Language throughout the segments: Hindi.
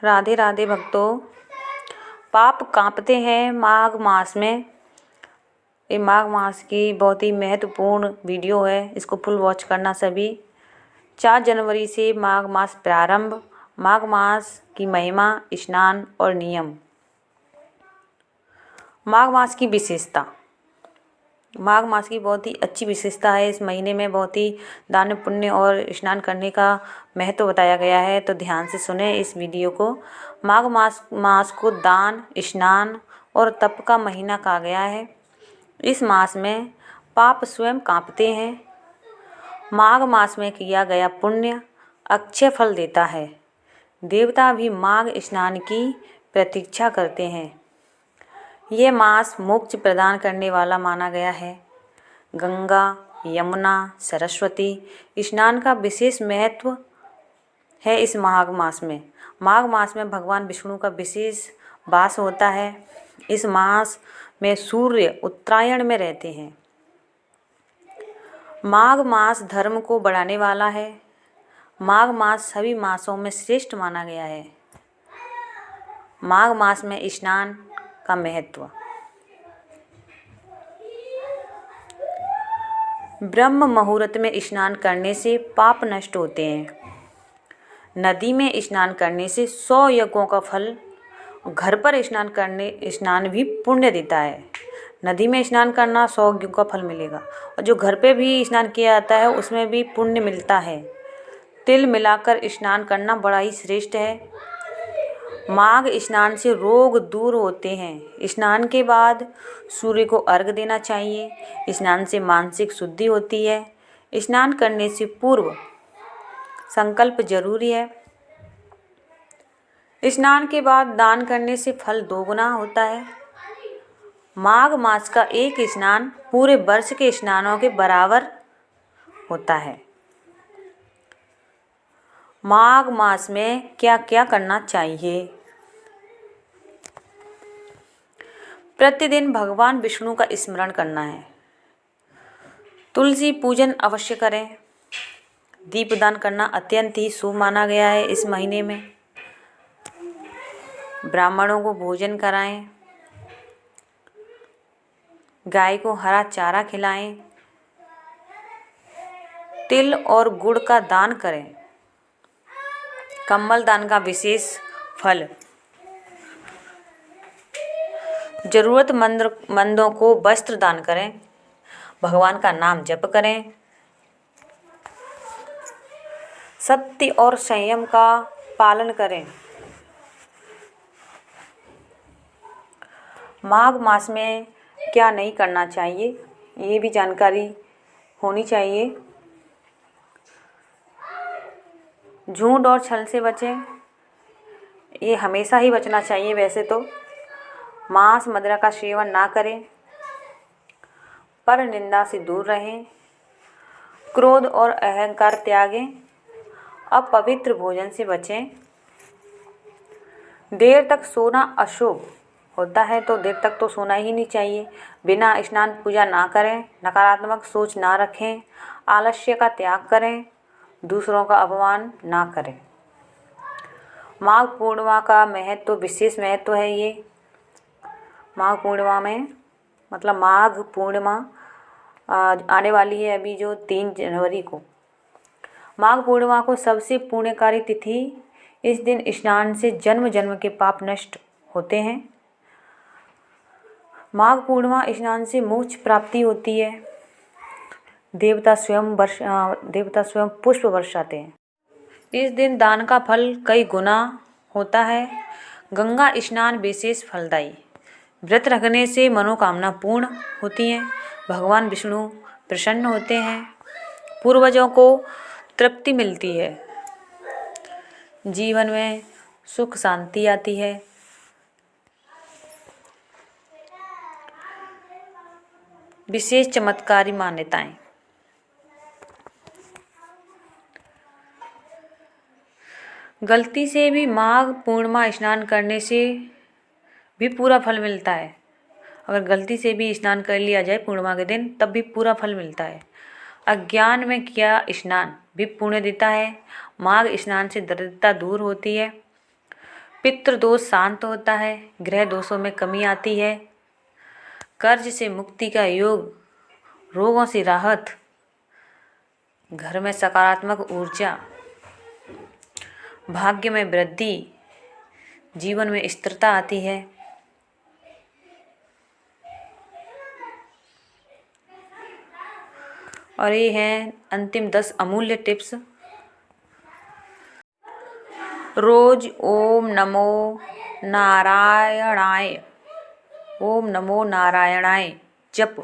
राधे राधे भक्तों। पाप कांपते हैं माघ मास में। ये माघ मास की बहुत ही महत्वपूर्ण वीडियो है, इसको फुल वॉच करना सभी। 4 जनवरी से माघ मास प्रारंभ। माघ मास की महिमा, स्नान और नियम। माघ मास की विशेषता। माघ मास की बहुत ही अच्छी विशेषता है। इस महीने में बहुत ही दान पुण्य और स्नान करने का महत्व बताया गया है, तो ध्यान से सुने इस वीडियो को। माघ मास को दान, स्नान और तप का महीना कहा गया है। इस मास में पाप स्वयं कांपते हैं। माघ मास में किया गया पुण्य अक्षय फल देता है। देवता भी माघ स्नान की प्रतीक्षा करते हैं। ये मास मोक्ष प्रदान करने वाला माना गया है। गंगा, यमुना, सरस्वती स्नान का विशेष महत्व है इस माघ मास में। माघ मास में भगवान विष्णु का विशेष वास होता है। इस मास में सूर्य उत्तरायण में रहते हैं। माघ मास धर्म को बढ़ाने वाला है। माघ मास सभी मासों में श्रेष्ठ माना गया है। माघ मास में स्नान का महत्व। ब्रह्म मुहूर्त में स्नान करने से पाप नष्ट होते हैं। नदी में स्नान करने से 100 यज्ञों का फल। घर पर स्नान भी पुण्य देता है। नदी में स्नान करना 100 यज्ञों का फल मिलेगा, और जो घर पे भी स्नान किया जाता है उसमें भी पुण्य मिलता है। तिल मिलाकर स्नान करना बड़ा ही श्रेष्ठ है। माघ स्नान से रोग दूर होते हैं। स्नान के बाद सूर्य को अर्घ्य देना चाहिए। स्नान से मानसिक शुद्धि होती है। स्नान करने से पूर्व संकल्प जरूरी है। स्नान के बाद दान करने से फल 2 गुना होता है। माघ मास का एक स्नान पूरे वर्ष के स्नानों के बराबर होता है। माघ मास में क्या क्या करना चाहिए। प्रतिदिन भगवान विष्णु का स्मरण करना है। तुलसी पूजन अवश्य करें। दीपदान करना अत्यंत ही शुभ माना गया है इस महीने में। ब्राह्मणों को भोजन कराएं। गाय को हरा चारा खिलाएं। तिल और गुड़ का दान करें। कम्बल दान का विशेष फल। जरूरतमंदों को वस्त्र दान करें। भगवान का नाम जप करें। सत्य और संयम का पालन करें। माघ मास में क्या नहीं करना चाहिए, ये भी जानकारी होनी चाहिए। झूठ और छल से बचें। ये हमेशा ही बचना चाहिए वैसे तो। मांस मदिरा का सेवन ना करें। पर निंदा से दूर रहें। क्रोध और अहंकार त्यागें। अपवित्र भोजन से बचें। देर तक सोना अशुभ होता है, तो देर तक तो सोना ही नहीं चाहिए। बिना स्नान पूजा ना करें। नकारात्मक सोच ना रखें। आलस्य का त्याग करें। दूसरों का अपमान ना करें। माघ पूर्णिमा का महत्व, विशेष महत्व है ये। माघ पूर्णिमा में मतलब माघ पूर्णिमा आने वाली है अभी, जो 3 जनवरी को। माघ पूर्णिमा को सबसे पुण्यकारी तिथि। इस दिन स्नान से जन्म जन्म के पाप नष्ट होते हैं। माघ पूर्णिमा स्नान से मोक्ष प्राप्ति होती है। देवता स्वयं पुष्प वर्षाते हैं। इस दिन दान का फल कई गुना होता है। गंगा स्नान विशेष फलदायी। व्रत रखने से मनोकामना पूर्ण होती हैं। भगवान विष्णु प्रसन्न होते हैं। पूर्वजों को तृप्ति मिलती है। जीवन में सुख शांति आती है। विशेष चमत्कारी मान्यताएं। गलती से भी माघ पूर्णिमा स्नान करने से भी पूरा फल मिलता है। अगर गलती से भी स्नान कर लिया जाए पूर्णिमा के दिन, तब भी पूरा फल मिलता है। अज्ञान में किया स्नान भी पुण्य देता है। माघ स्नान से दरिद्रता दूर होती है। पितृदोष शांत होता है, ग्रह दोषों में कमी आती है, कर्ज से मुक्ति का योग, रोगों से राहत, घर में सकारात्मक ऊर्जा, भाग्य में वृद्धि, जीवन में स्थिरता आती है। और ये हैं अंतिम 10 अमूल्य टिप्स। रोज ओम नमो नारायणाय, ओम नमो नारायणाय जप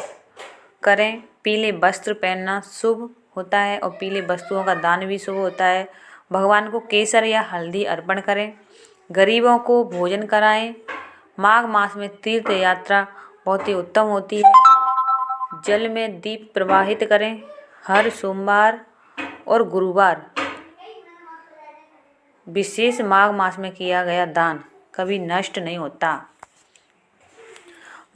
करें। पीले वस्त्र पहनना शुभ होता है और पीले वस्तुओं का दान भी शुभ होता है। भगवान को केसर या हल्दी अर्पण करें। गरीबों को भोजन कराएं। माघ मास में तीर्थ यात्रा बहुत ही उत्तम होती है। जल में दीप प्रवाहित करें। हर सोमवार और गुरुवार विशेष माघ मास में किया गया दान कभी नष्ट नहीं होता।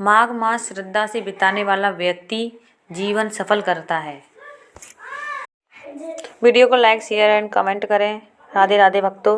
माघ मास श्रद्धा से बिताने वाला व्यक्ति जीवन सफल करता है। वीडियो को लाइक शेयर एंड कमेंट करें। राधे राधे भक्तों।